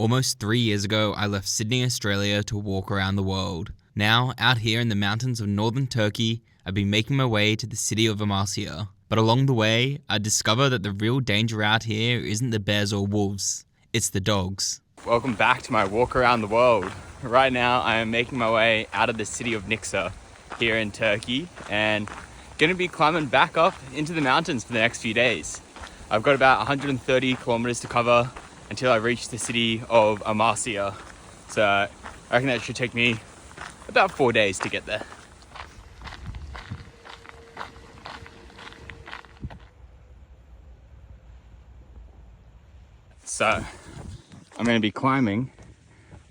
Almost 3 years ago, I left Sydney, Australia to walk around the world. Now, out here in the mountains of northern Turkey, I've been making my way to the city of Amasya. But along the way, I discover that the real danger out here isn't the bears or wolves, it's the dogs. Welcome back to my walk around the world. Right now, I am making my way out of the city of Nisa here in Turkey and going to be climbing back up into the mountains for the next few days. I've got about 130 kilometers to cover until I reach the city of Amasya. So I reckon that should take me about 4 days to get there. So I'm going to be climbing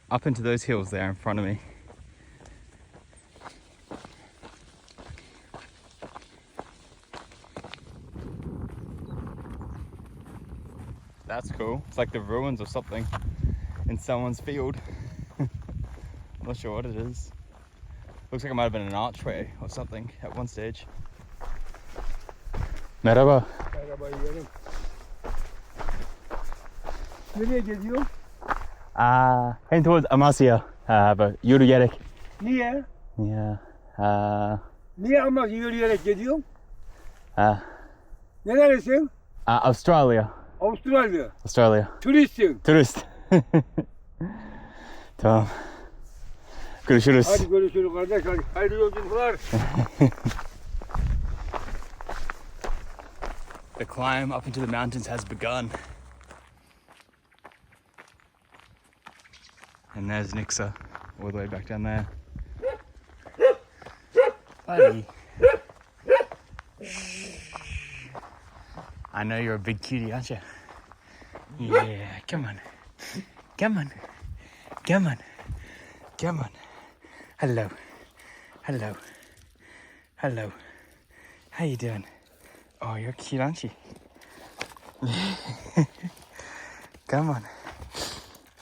up into those hills there in front of me. That's cool. It's like the ruins of something in someone's field. I'm not sure what it is. Looks like it might have been an archway or something at one stage. Merhaba. Merhaba yeğenim. Nereye geziyor? Heading towards Amasia, but yürüyerek. Niye? Yeah. Niye ama yürüyerek geziyorsun? Uh, Nerelisin? Australia. Australia. Turistsin. Turist. Tamam. Görüşürüz. Hadi görüşürüz kardeş. Hadi. Hayırlı yolculuklar. The climb up into the mountains has begun. And there's Nisa, all the way back down there. Buddy. I know you're a big cutie, aren't you? Yeah, come on. Come on. Come on. Come on. Hello. Hello. Hello. How you doing? Oh, you're cute, aren't you? Come on.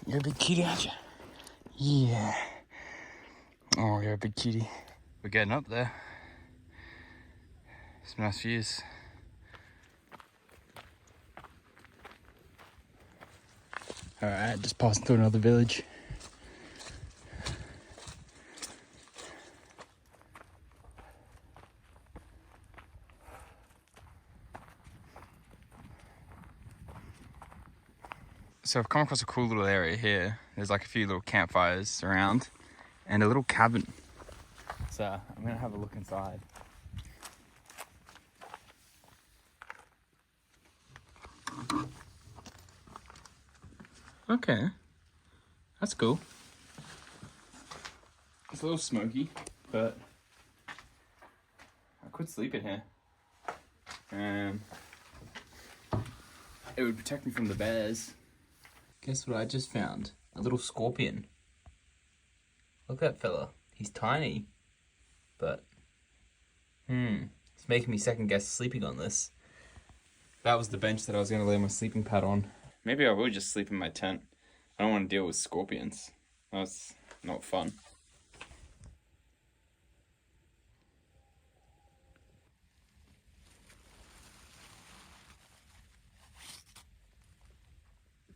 You're a big cutie, aren't you? Yeah. Oh, you're a big cutie. We're getting up there. Some nice views. Alright, just passing through another village. So I've come across a cool little area here. There's like a few little campfires around and a little cabin. So I'm gonna have a look inside. Okay, that's cool. It's a little smoky, but I could sleep in here. It would protect me from the bears. Guess what I just found? A little scorpion. Look at that fella. He's tiny, but it's making me second guess sleeping on this. That was the bench that I was going to lay my sleeping pad on. Maybe I will just sleep in my tent. I don't want to deal with scorpions. That's not fun.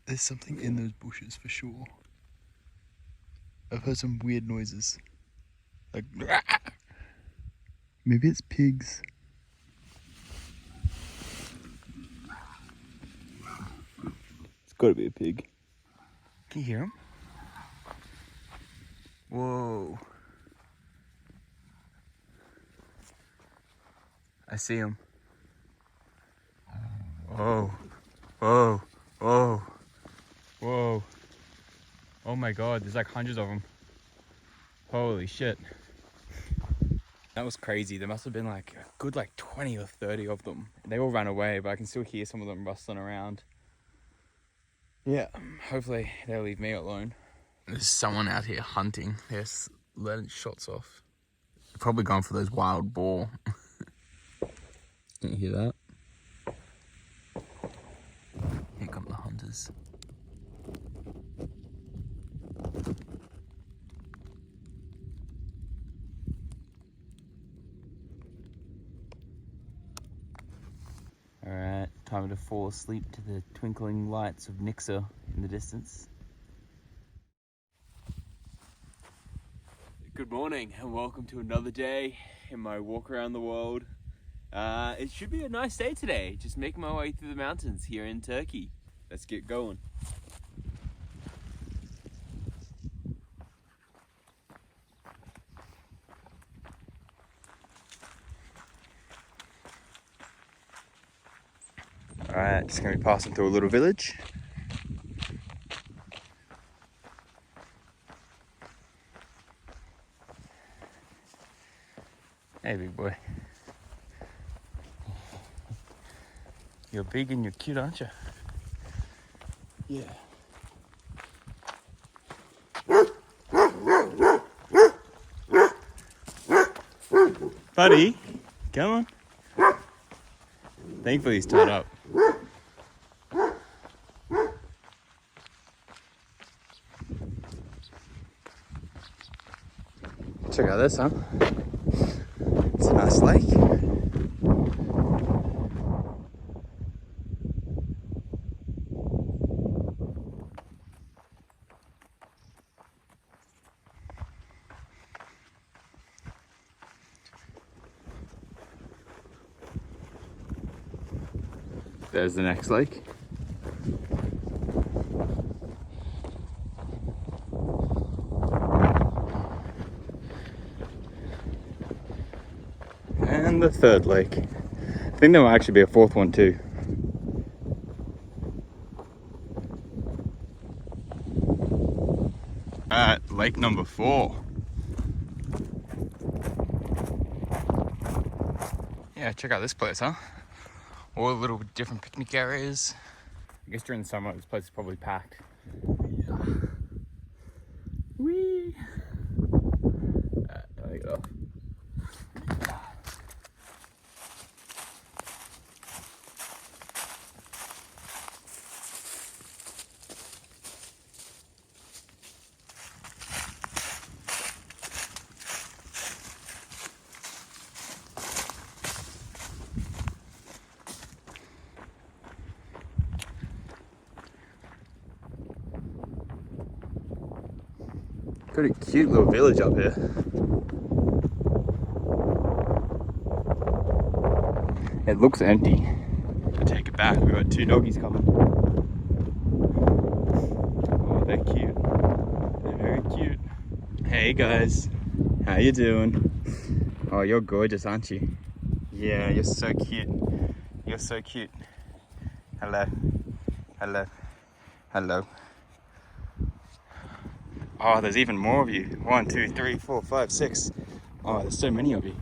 There's something in those bushes for sure. I've heard some weird noises. Like, maybe it's pigs. It's gotta be a pig. Can you hear him? Whoa. I see him. Whoa. Whoa. Whoa. Whoa. Oh my god, there's like hundreds of them. Holy shit. That was crazy. There must have been like a good 20 or 30 of them. They all ran away, but I can still hear some of them rustling around. Yeah, hopefully they'll leave me alone. There's someone out here hunting. They're letting shots off. They're probably going for those wild boar. Can you hear that? Here come the hunters. Alright, time to fall asleep to the twinkling lights of Nisa in the distance. Good morning and welcome to another day in my walk around the world. It should be a nice day today, just making my way through the mountains here in Turkey. Let's get going. Alright, just gonna be passing through a little village. Hey, big boy. You're big and you're cute, aren't you? Yeah. Buddy, come on. Thankfully he's tied up. Check out this, huh? It's a nice lake. There's the next lake. And the third lake. I think there will actually be a fourth one too. Lake number 4. Yeah, check out this place, huh? All the little different picnic areas. I guess during the summer this place is probably packed. Yeah. Whee! There you go. Got a cute little village up here. It looks empty. I take it back, we've got 2 doggies coming. Oh, they're cute. They're very cute. Hey guys, how you doing? Oh, you're gorgeous, aren't you? Yeah, you're so cute. You're so cute. Hello. Hello. Hello. Oh, there's even more of you. 1, 2, 3, 4, 5, 6. Oh, there's so many of you.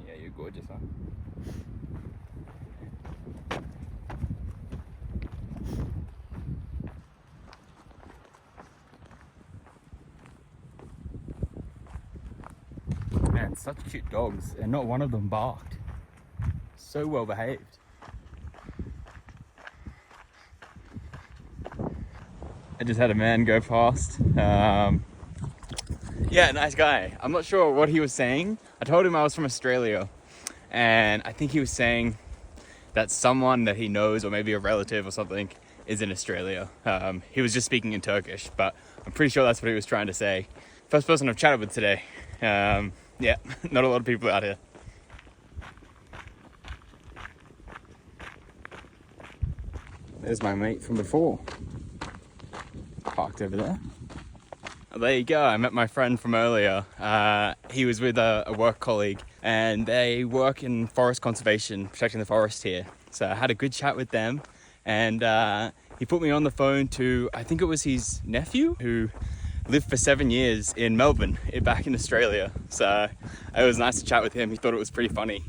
Yeah, you're gorgeous, huh? Man, such cute dogs, and not one of them barked. So well behaved. I just had a man go past. Yeah, nice guy. I'm not sure what he was saying. I told him I was from Australia, and I think he was saying that someone that he knows, or maybe a relative or something, is in Australia. He was just speaking in Turkish, but I'm pretty sure that's what he was trying to say. First person I've chatted with today. Yeah, not a lot of people out here. There's my mate from before. Parked over there. Oh, there you go. I met my friend from earlier. He was with a work colleague, and they work in forest conservation, protecting the forest here. So I had a good chat with them, and he put me on the phone to, I think it was his nephew, who lived for 7 years in Melbourne, back in Australia. So it was nice to chat with him. He thought it was pretty funny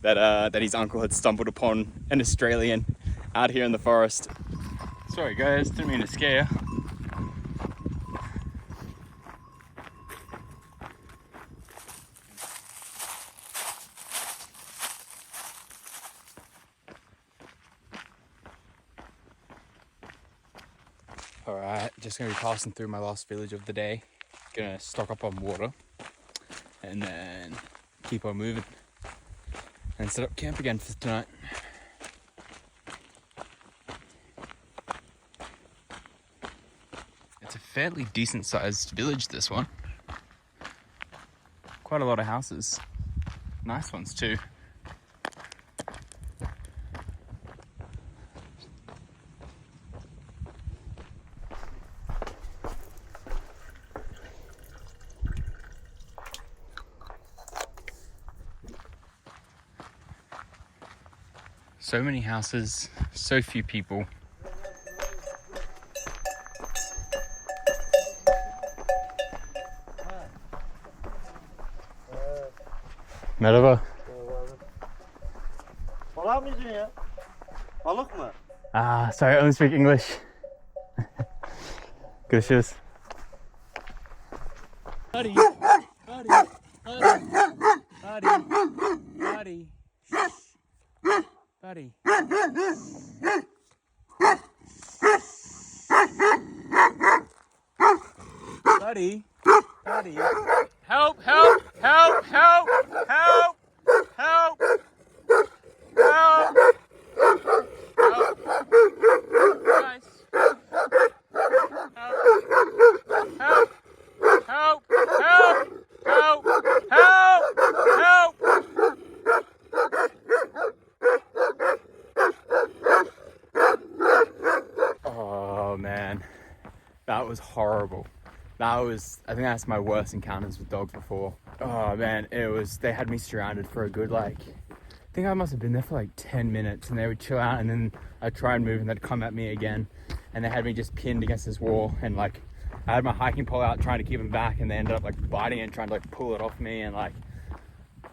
that his uncle had stumbled upon an Australian out here in the forest. Sorry guys, didn't mean to scare you. Alright, just gonna be passing through my last village of the day. Gonna stock up on water and then keep on moving and set up camp again for tonight. It's a fairly decent sized village, this one. Quite a lot of houses. Nice ones too. So many houses, so few people. Merhaba. Balık mı yedin ya? Balık mı? Sorry, I only speak English. Görüşürüz. Buddy, buddy, buddy, buddy, buddy, buddy, buddy. Help! Help! Help! Help! Help! Help! Help! Help! Guys! Help! Help! Help! Help! Help! Help! Oh man, that was horrible. I think that's my worst encounters with dogs before. Oh man, they had me surrounded for a good I think I must have been there for like 10 minutes, and they would chill out and then I'd try and move and they'd come at me again, and they had me just pinned against this wall, and I had my hiking pole out trying to keep them back, and they ended up biting it and trying to pull it off me, and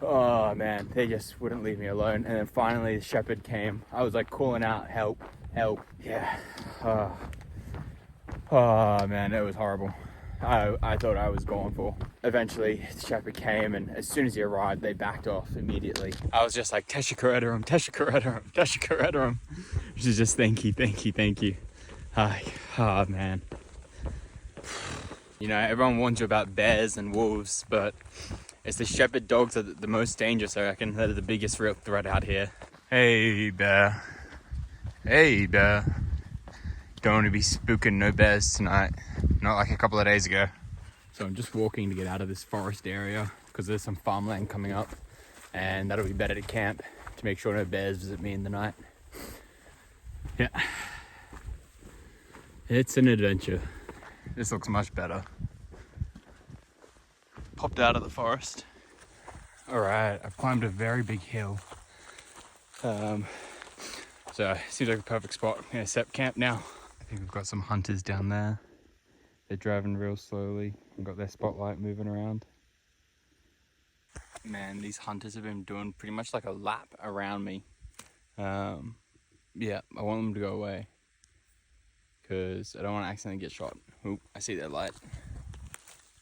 oh man, they just wouldn't leave me alone. And then finally the shepherd came. I was calling out, help, help. Yeah. Oh man, it was horrible. I thought I was gone for. Eventually, the shepherd came, and as soon as he arrived, they backed off immediately. I was just like, Teshikaredarum, Teshikaredarum, Teshikaredarum. Which is just thank you, thank you, thank you. Oh man. You know, everyone warns you about bears and wolves, but it's the shepherd dogs that are the most dangerous, I reckon. That are the biggest real threat out here. Hey, bear. Hey, bear. Don't want to be spooking no bears tonight. Not like a couple of days ago. So I'm just walking to get out of this forest area because there's some farmland coming up, and that'll be better to camp to make sure no bears visit me in the night. Yeah. It's an adventure. This looks much better. Popped out of the forest. Alright, I've climbed a very big hill. So it seems like a perfect spot. I'm gonna set up camp now. I think we've got some hunters down there. They're driving real slowly and got their spotlight moving around. Man, these hunters have been doing pretty much a lap around me. Yeah, I want them to go away because I don't want to accidentally get shot. Oop, I see their light.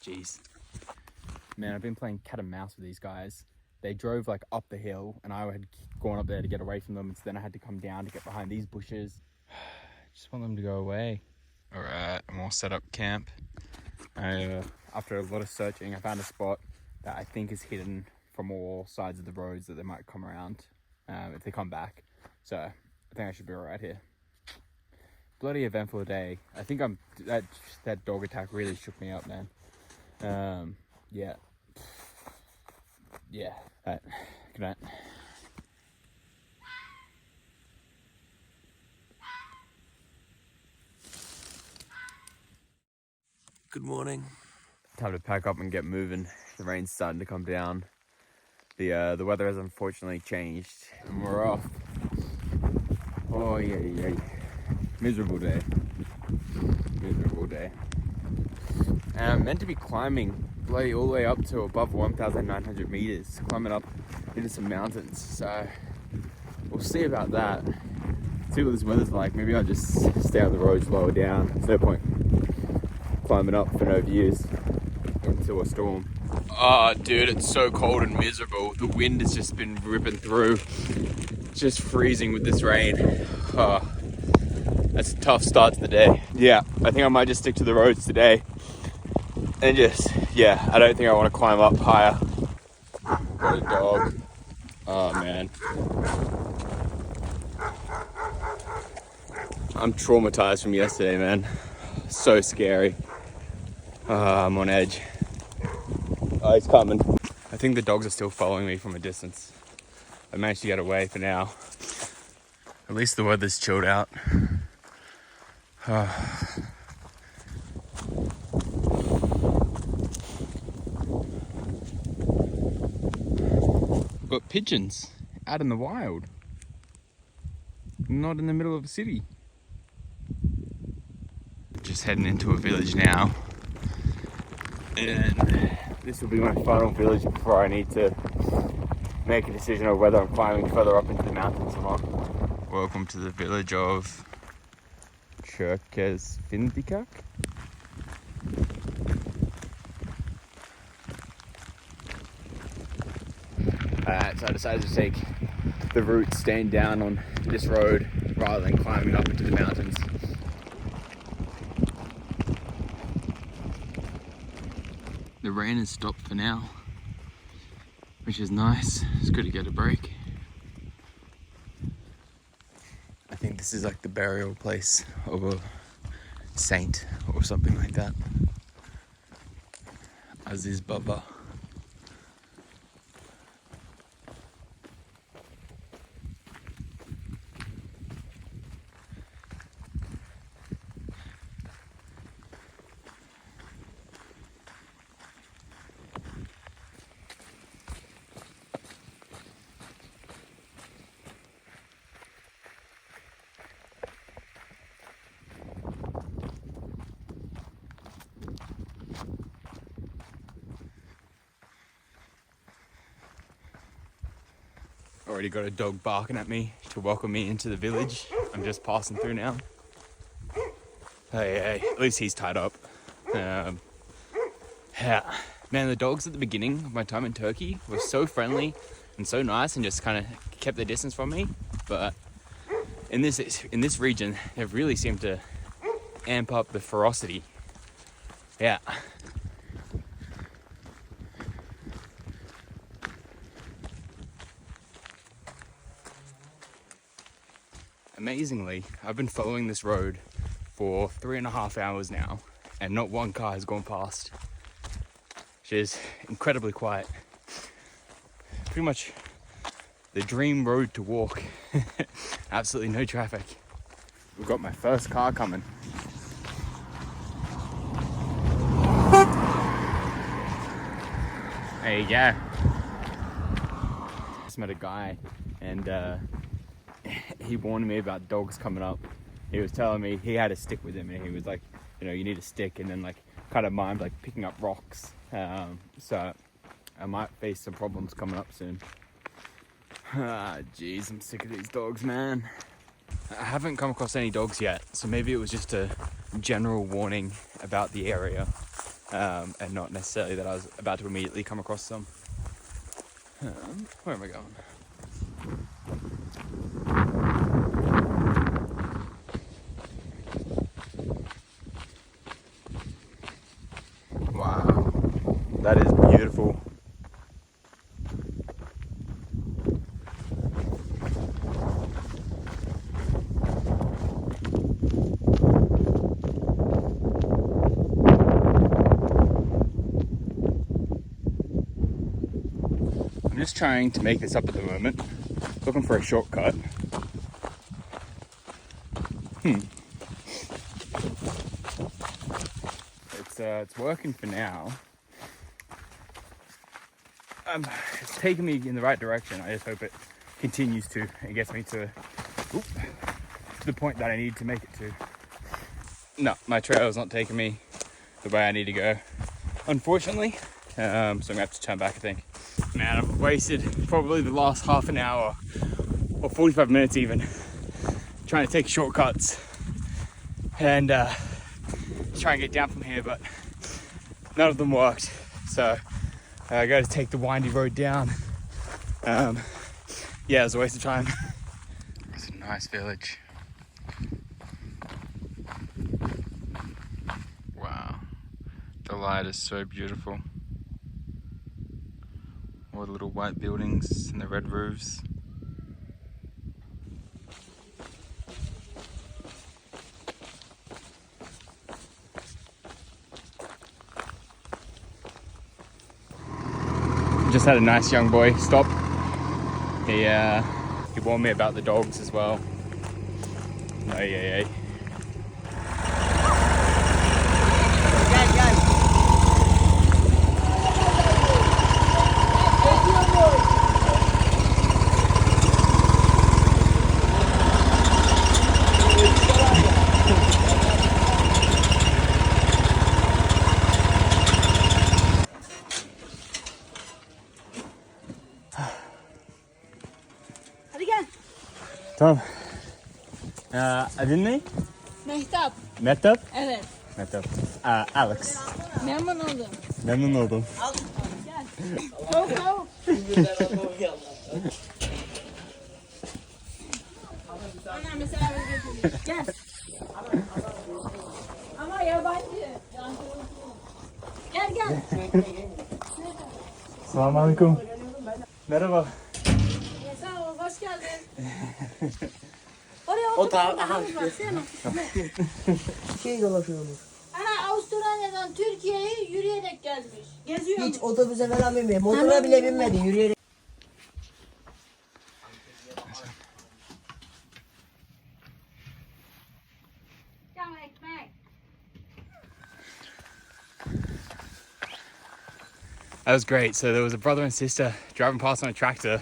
Jeez. Man, I've been playing cat and mouse with these guys. They drove up the hill, and I had gone up there to get away from them, and so then I had to come down to get behind these bushes. Just want them to go away. All right, I'm all set up camp. After a lot of searching, I found a spot that I think is hidden from all sides of the roads that they might come around if they come back. So I think I should be all right here. Bloody eventful day. I think that dog attack really shook me up, man. Yeah. Yeah. All right. Good night. Good morning. Time to pack up and get moving. The rain's starting to come down. The weather has unfortunately changed, and we're off. Oh yeah. Miserable day. Miserable day. And I'm meant to be climbing bloody all the way up to above 1,900 meters, climbing up into some mountains. So we'll see about that. See what this weather's like. Maybe I'll just stay on the roads lower down. There's no point climbing up for no views into a storm. Oh dude, it's so cold and miserable. The wind has just been ripping through. It's just freezing with this rain. Oh, that's a tough start to the day. Yeah, I think I might just stick to the roads today. And I don't think I want to climb up higher. Got a dog. Oh man. I'm traumatized from yesterday, man. So scary. I'm on edge. Oh, he's coming. I think the dogs are still following me from a distance. I managed to get away for now. At least the weather's chilled out. We've got pigeons out in the wild. Not in the middle of a city. Just heading into a village now. And this will be my final village before I need to make a decision on whether I'm climbing further up into the mountains or not. Welcome to the village of Cherkesvindikak. So I decided to take the route staying down on this road rather than climbing up into the mountains. The rain has stopped for now, which is nice. It's good to get a break. I think this is like the burial place of a saint or something like that. Aziz Baba. Already got a dog barking at me to welcome me into the village. I'm just passing through now. Hey, at least he's tied up. Yeah, man, the dogs at the beginning of my time in Turkey were so friendly and so nice and just kind of kept their distance from me. But in this region, they really seem to amp up the ferocity. Yeah. Amazingly, I've been following this road for 3.5 hours now, and not one car has gone past, which is incredibly quiet. Pretty much the dream road to walk. Absolutely no traffic. We've got my first car coming. There you go. Just met a guy, and he warned me about dogs coming up. He was telling me he had a stick with him, and he was like, you know, you need a stick, and then like kind of mind like picking up rocks. So I might face some problems coming up soon. Jeez, I'm sick of these dogs, man. I haven't come across any dogs yet, so maybe it was just a general warning about the area, and not necessarily that I was about to immediately come across some. Where am I going? Wow, that is beautiful. I'm just trying to make this up at the moment, looking for a shortcut. It's working for now. It's taking me in the right direction. I just hope it continues to and gets me to the point that I need to make it to. No, my trail is not taking me the way I need to go, unfortunately. So I'm gonna have to turn back, I think. Man, I've wasted probably the last half an hour or 45 minutes even trying to take shortcuts and try and get down from here, but none of them worked. So I got to take the windy road down. Yeah, it was a waste of time. It's a nice village. Wow, the light is so beautiful. All the little white buildings and the red roofs. Just had a nice young boy stop. He warned me about the dogs as well. Oh yeah. Hadi gel. Tamam. Adın ne? Mehtap. Mehtap? Evet. Mehtap. Alex. Memnun oldum. Memnun oldum. Tavuk tavuk. Ana mesela gel. Ama yabancı. Gel gel. Selamünaleyküm. Merhaba. Sağ ol, hoş geldin. Oraya otur. Şey dolaşıyormuş. Ana Avustralya'dan Türkiye'ye yürüyerek gelmiş. Geziyor. Hiç otobüse falan binmiyor. Motora bile binmedi. Yürüyerek. Cam ekmek. That was great. So there was a brother and sister driving past on a tractor,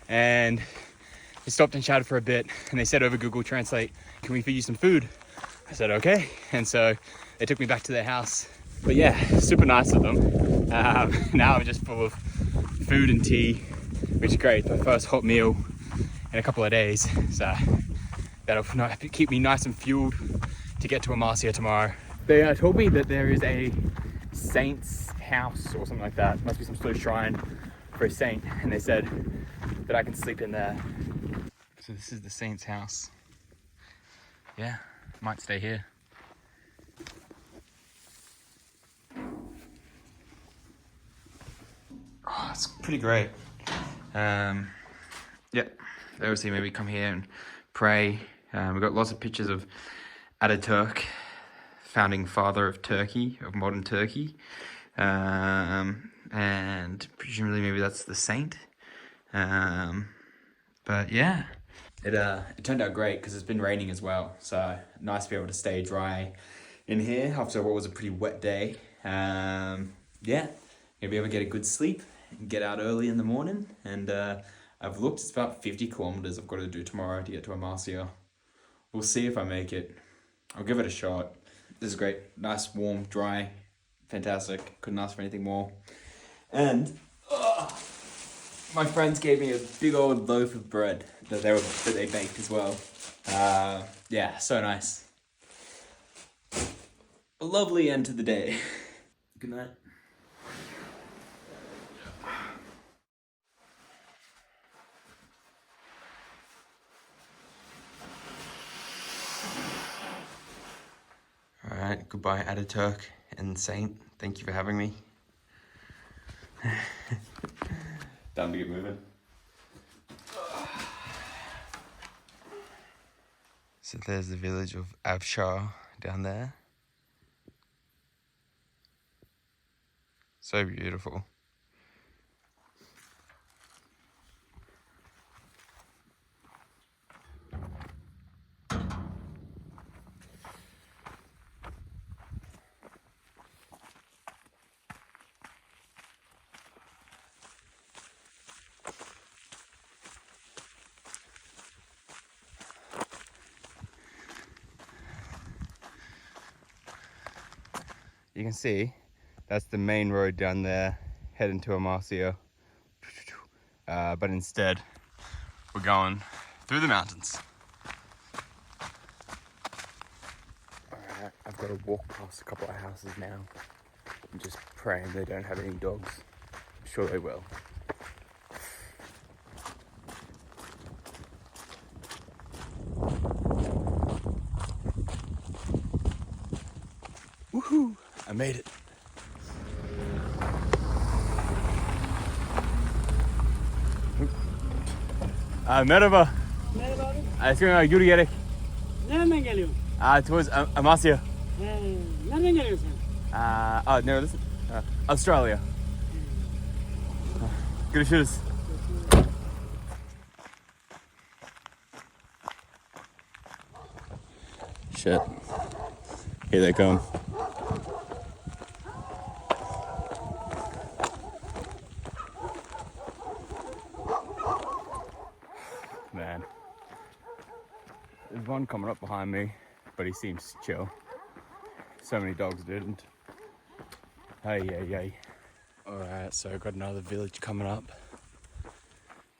and they stopped and chatted for a bit, and they said over Google Translate, "Can we feed you some food?" I said, "Okay." And so they took me back to their house. But yeah, super nice of them. Now I'm just full of food and tea, which is great. My first hot meal in a couple of days. So that'll keep me nice and fueled to get to Amasia tomorrow. They told me that there is a saint's house or something like that. Must be some sort of shrine for a saint. And they said that I can sleep in there. So this is the saint's house. Yeah, might stay here. Oh, it's pretty great. Yeah, obviously maybe come here and pray. We've got lots of pictures of Ataturk, founding father of Turkey, of modern Turkey. And presumably maybe that's the saint. But yeah, it turned out great because it's been raining as well. So nice to be able to stay dry in here after what was a pretty wet day. Yeah, gonna be able to get a good sleep and get out early in the morning. And I've looked, it's about 50 kilometers I've got to do tomorrow to get to Amasya. We'll see if I make it. I'll give it a shot. This is great. Nice, warm, dry, fantastic. Couldn't ask for anything more. And my friends gave me a big old loaf of bread that they baked as well. Yeah, so nice. A lovely end to the day. Good night. All right, goodbye Ataturk and Saint. Thank you for having me. Time to get moving. So there's the village of Avshar down there. So beautiful. You can see that's the main road down there heading to Amasya, but instead we're going through the mountains. Alright, I've got to walk past a couple of houses now. I'm just praying they don't have any dogs. I'm sure they will. Woohoo! I made it. Merhaba. Merhaba abi. Eskiden yürüyerek. Nereden geliyorsun? Towards Amasya. Nereden geliyorsun? Neredesin? Australia. Görüşürüz. Shit. Here they come. Man. There's one coming up behind me, but he seems chill. So many dogs didn't. Hey. Alright, so I've got another village coming up.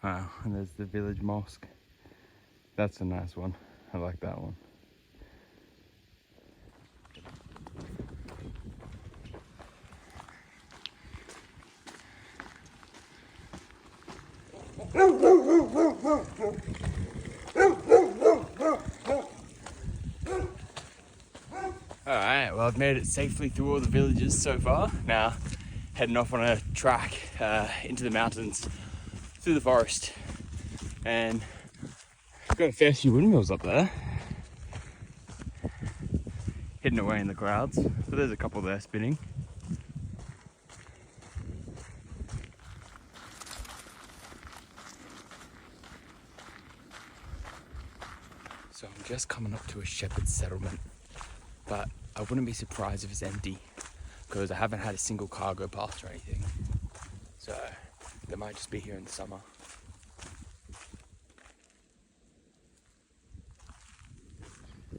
Wow, and there's the village mosque. That's a nice one. I like that one. Alright, well I've made it safely through all the villages so far. Now heading off on a track into the mountains through the forest. And I've got a fair few windmills up there. Hidden away in the clouds, but there's a couple there spinning. So I'm just coming up to a shepherd's settlement, but I wouldn't be surprised if it's empty because I haven't had a single car go past or anything. So they might just be here in the summer.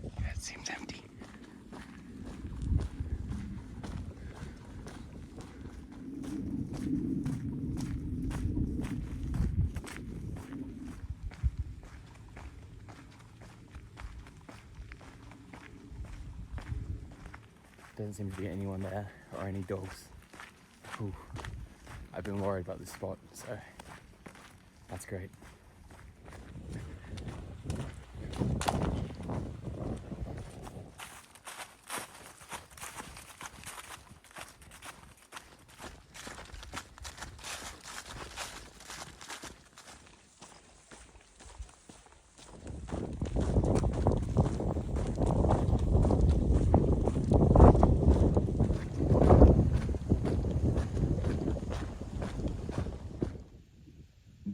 Yeah, it seems empty. Doesn't seem to be anyone there or any dogs. Ooh. I've been worried about this spot, so that's great.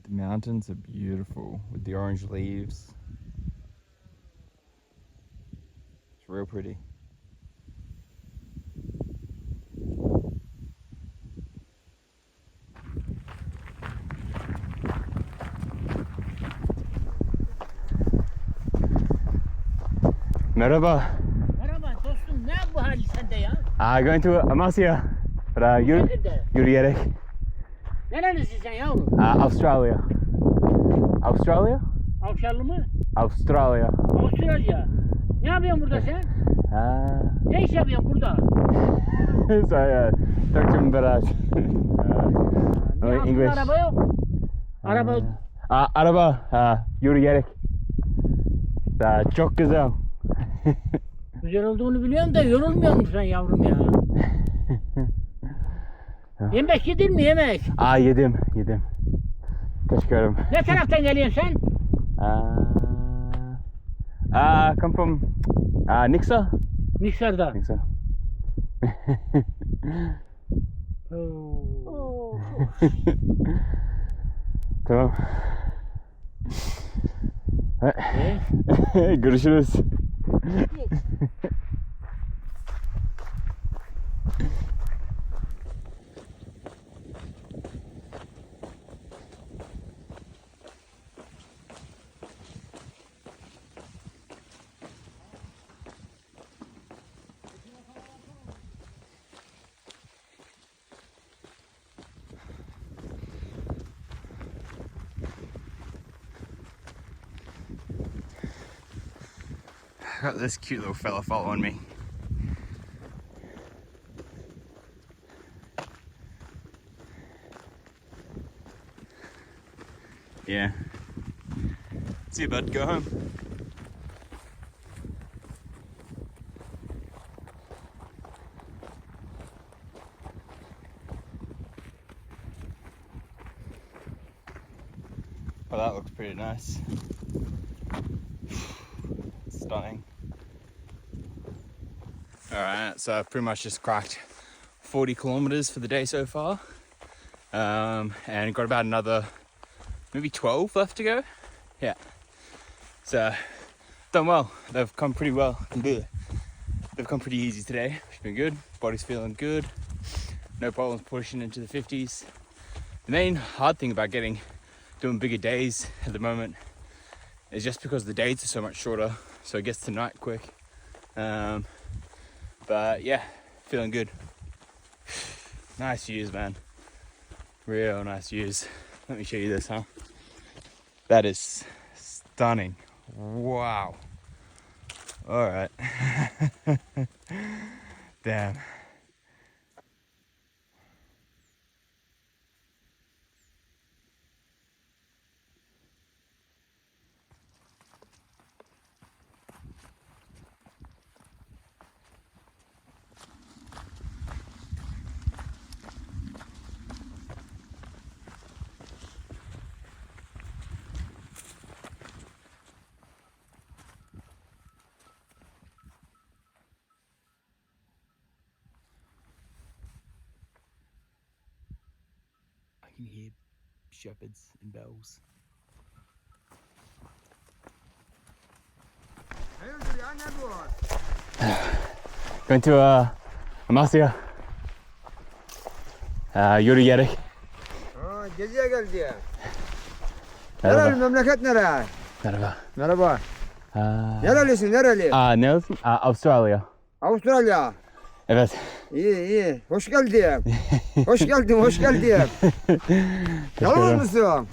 The mountains are beautiful with the orange leaves. It's real pretty. Merhaba. Merhaba dostum, ne bu hal sende ya? Going to Amasya. Yürüyerek. Nerelisin sen yavrum? Australia. Australia? Avşarlı mı? Australia. Avustralya. Ne yapıyorsun burada sen? Ne iş yapıyorsun burada? Saya Turkcem beras. English. Araba yok. Araba. Araba yürüyerek. Çok güzel. Güzel olduğunu biliyorum da yorulmuyor musun sen yavrum ya? Yemek yedin mi yemek? Yedim. Teşekkür ederim. Ne taraftan geliyorsun sen? Come from Nixa. Niksar'da. Nixa. Tamam. Görüşürüz. I got this cute little fella following me. Yeah. See you, bud. Go home. Oh, that looks pretty nice. Stunning. Alright, so I've pretty much just cracked 40 kilometers for the day so far. and got about another maybe 12 left to go. Yeah, so done well. They've come pretty well. They've come pretty easy today. It's been good. Body's feeling good. No problems pushing into the 50s. The main hard thing about doing bigger days at the moment is just because the days are so much shorter, so it gets to night quick. But yeah, feeling good. Nice views, man. Real nice views. Let me show you this, huh? That is stunning. Wow. All right. Damn. I can hear shepherds and bells. Going to Amasya. Yürüyerek. Geziye geldi ya. Merhaba. Nereli memleket nere? Merhaba. Merhaba. Nerelisin nereli? Neresin? Avustralya. Avustralya. Evet. İyi. Hoş geldin. Hoş geldin, hoş geldin. Yalnız mısın?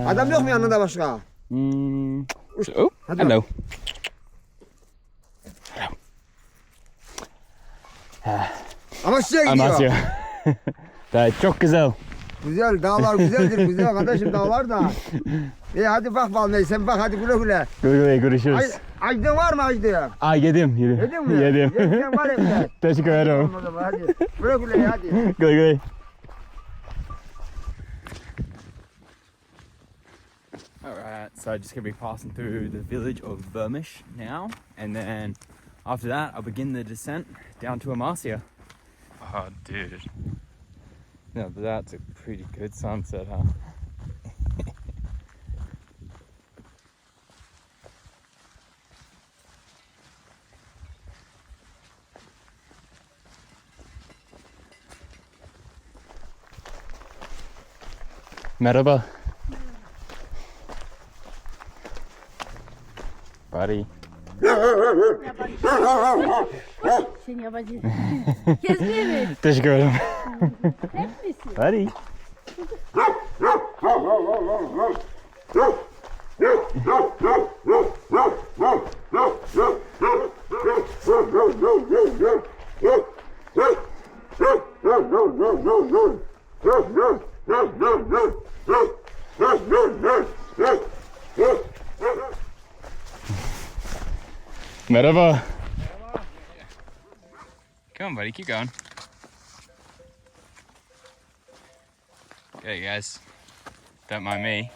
Adam yok mu yanında başka? Oh, hello. Amasya'ya gidiyor. Amasya. Çok güzel. Güzel, dağlar güzeldir, güzel kardeşim dağlar da. İyi hadi bak bakalım, sen bak hadi güle güle. Güle güle görüşürüz. Açtın var mı açtın? Yedim. Yedin mi? Yedim. Sen var evde. Teşekkür ederim. Tamam o zaman hadi. Güle güle hadi. Güle güle. Alright, so I'm just going to be passing through the village of Vermish now, and then after that I'll begin the descent down to Amasya. Oh dude. Now that's a pretty good sunset, huh? Merhaba. Buddy. Seni yabancı. Gezmeye mi? Teşekkür ederim. Hep misin? Buddy. Merhaba. Come on, buddy, keep going. Okay, guys, don't mind me.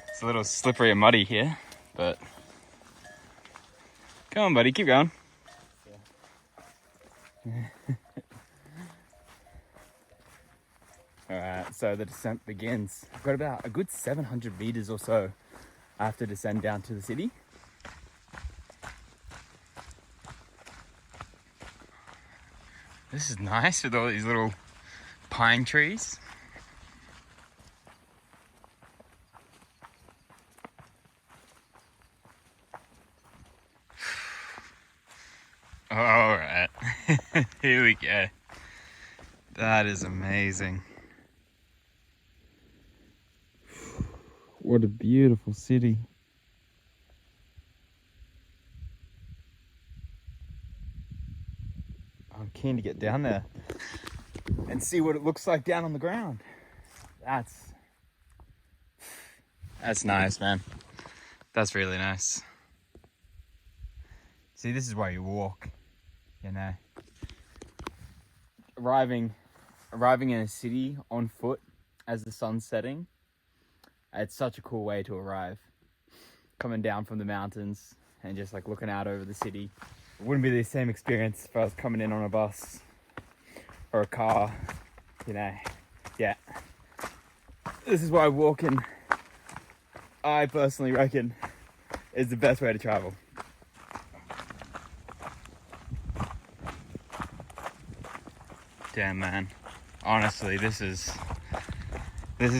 It's a little slippery and muddy here, but come on, buddy, keep going. Alright, so the descent begins. I've got about a good 700 meters or so I have to descend down to the city. This is nice with all these little pine trees. All right, here we go. That is amazing. What a beautiful city. I'm keen to get down there and see what it looks like down on the ground. That's nice, man. That's really nice. See, this is why you walk, you know. Arriving in a city on foot as the sun's setting, it's such a cool way to arrive. Coming down from the mountains and just like looking out over the city. It wouldn't be the same experience if I was coming in on a bus or a car, yeah. This is why walking, I personally reckon, is the best way to travel. Damn, man. Honestly, this is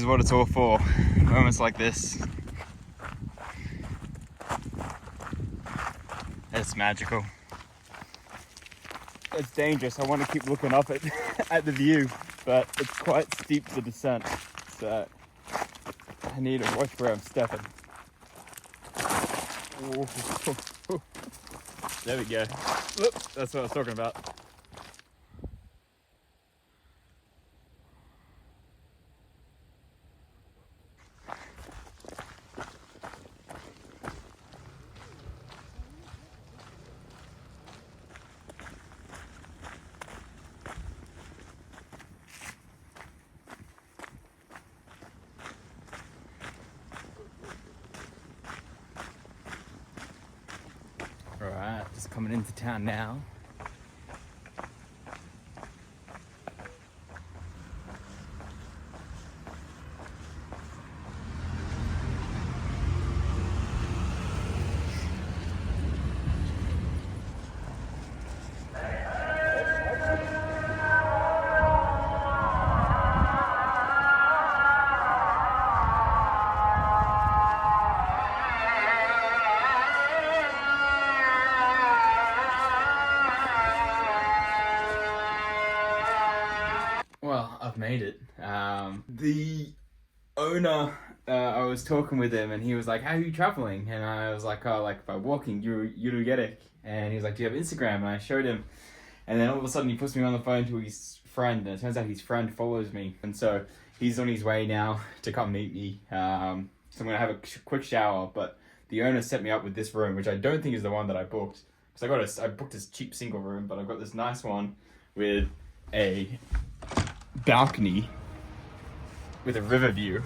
what it's all for. Moments like this. It's magical. It's dangerous. I want to keep looking up at the view, but it's quite steep, the descent. So I need to watch where I'm stepping. Ooh. There we go. Look, that's what I was talking about. Alright, just coming into town now. Well, I've made it. The owner, I was talking with him and he was like, how are you traveling? And I was like, oh, like by walking, you'll get it. And he was like, do you have Instagram? And I showed him. And then all of a sudden he puts me on the phone to his friend, and it turns out his friend follows me. And so he's on his way now to come meet me. So I'm going to have a quick shower, but the owner set me up with this room, which I don't think is the one that I booked. Because I booked this cheap single room, but I've got this nice one with a balcony with a river view.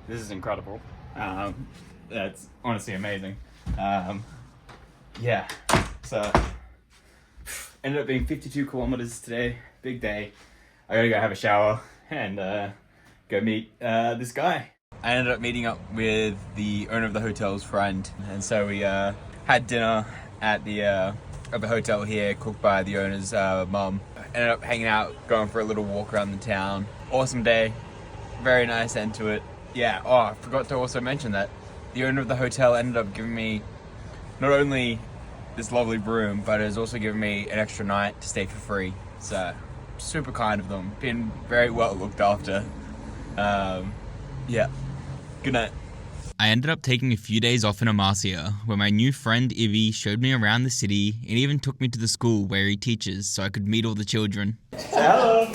This is incredible. That's honestly amazing. Yeah, so ended up being 52 kilometers today. Big day. I gotta go have a shower and go meet this guy. I ended up meeting up with the owner of the hotel's friend, and so we had dinner at the hotel here, cooked by the owner's mum. Ended up hanging out, going for a little walk around the town. Awesome day, very nice end to it. Yeah, oh, I forgot to also mention that the owner of the hotel ended up giving me not only this lovely room, but has also given me an extra night to stay for free. So, super kind of them. Been very well looked after. Yeah, good night. I ended up taking a few days off in Amasia, where my new friend Ivy showed me around the city and even took me to the school where he teaches so I could meet all the children. Hello.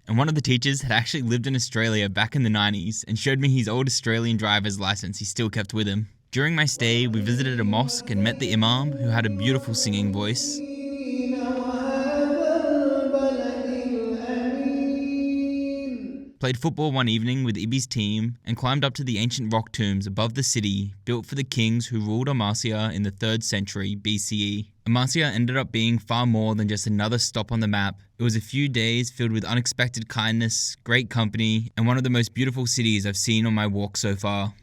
And one of the teachers had actually lived in Australia back in the 90s and showed me his old Australian driver's license he still kept with him. During my stay, we visited a mosque and met the imam, who had a beautiful singing voice. Played football one evening with Ibi's team and climbed up to the ancient rock tombs above the city built for the kings who ruled Amasya in the 3rd century BCE. Amasya ended up being far more than just another stop on the map. It was a few days filled with unexpected kindness, great company, and one of the most beautiful cities I've seen on my walk so far.